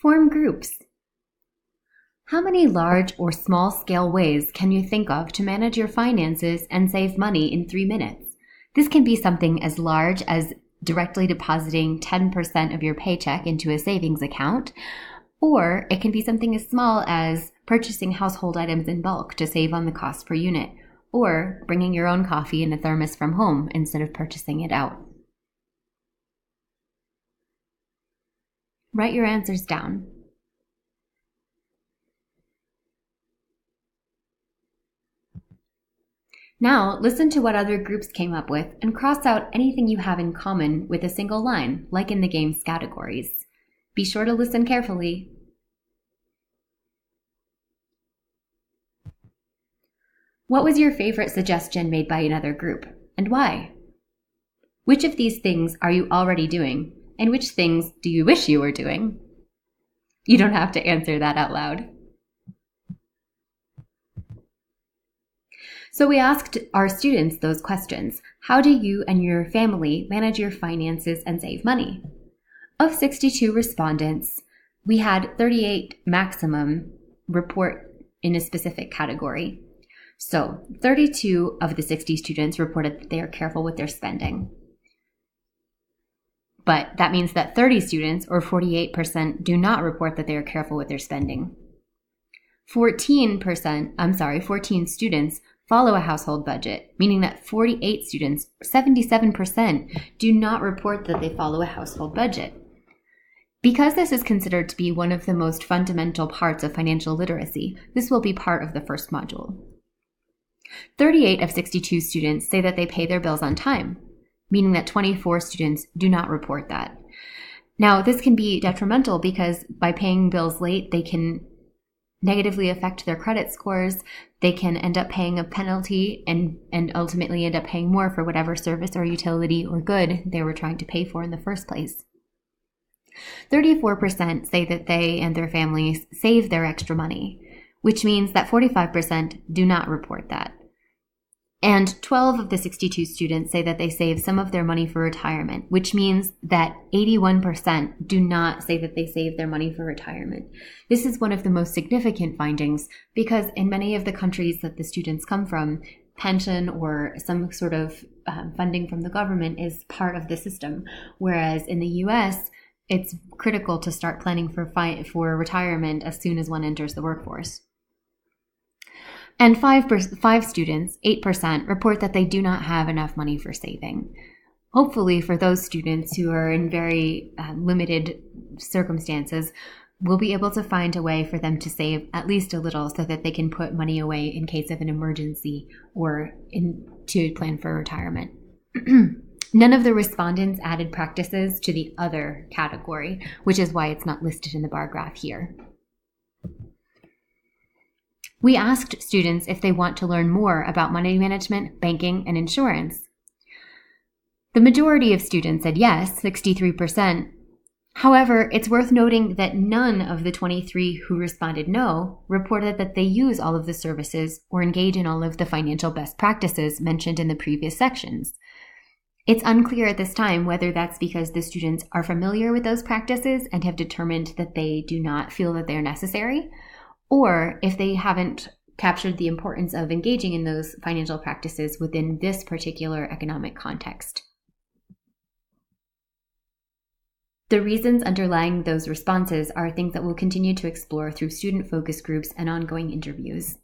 Form groups. How many large or small scale ways can you think of to manage your finances and save money in 3 minutes? This can be something as large as directly depositing 10% of your paycheck into a savings account, or it can be something as small as purchasing household items in bulk to save on the cost per unit, or bringing your own coffee in a thermos from home instead of purchasing it out. Write your answers down. Now, listen to what other groups came up with and cross out anything you have in common with a single line, like in the game's categories. Be sure to listen carefully. What was your favorite suggestion made by another group, and why? Which of these things are you already doing, and which things do you wish you were doing? You don't have to answer that out loud. So we asked our students those questions. How do you and your family manage your finances and save money? Of 62 respondents, we had 38 maximum report in a specific category. So 32 of the 60 students reported that they are careful with their spending. But that means that 30 students, or 48%, do not report that they are careful with their spending. 14 students follow a household budget, meaning that 48 students, 77%, do not report that they follow a household budget. Because this is considered to be one of the most fundamental parts of financial literacy, this will be part of the first module. 38 of 62 students say that they pay their bills on time, meaning that 24 students do not report that. Now, this can be detrimental because by paying bills late, they can negatively affect their credit scores. They can end up paying a penalty and ultimately end up paying more for whatever service or utility or good they were trying to pay for in the first place. 34% say that they and their families save their extra money, which means that 45% do not report that. And 12 of the 62 students say that they save some of their money for retirement, which means that 81% do not say that they save their money for retirement. This is one of the most significant findings because in many of the countries that the students come from, pension or some sort of funding from the government is part of the system, whereas in the US, it's critical to start planning for retirement as soon as one enters the workforce. And 5 students, 8%, report that they do not have enough money for saving. Hopefully, for those students who are in very limited circumstances, we'll be able to find a way for them to save at least a little so that they can put money away in case of an emergency or to plan for retirement. None of the respondents added practices to the other category, which is why it's not listed in the bar graph here. We asked students if they want to learn more about money management, banking, and insurance. The majority of students said yes, 63%. However, it's worth noting that none of the 23 who responded no reported that they use all of the services or engage in all of the financial best practices mentioned in the previous sections. It's unclear at this time whether that's because the students are familiar with those practices and have determined that they do not feel that they're necessary, or if they haven't captured the importance of engaging in those financial practices within this particular economic context. The reasons underlying those responses are things that we'll continue to explore through student focus groups and ongoing interviews.